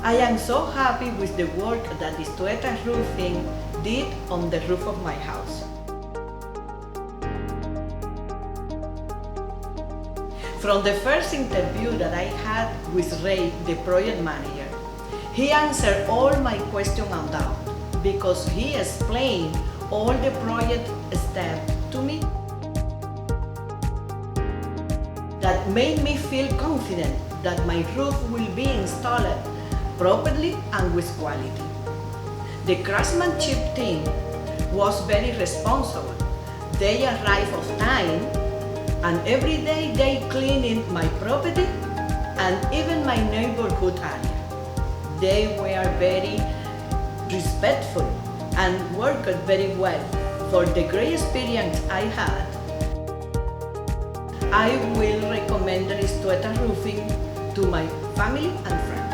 I am so happy with the work that Istueta Roofing did on the roof of my house. From the first interview that I had with Ray, the project manager, he answered all my questions and doubts because he explained all the project steps to me. That made me feel confident that my roof will be installed properly and with quality. The craftsmanship team was very responsible. They arrived on time, and every day they cleaned my property and even my neighborhood area. They were very respectful and worked very well. For the great experience I had, I will recommend Istueta Roofing to my family and friends.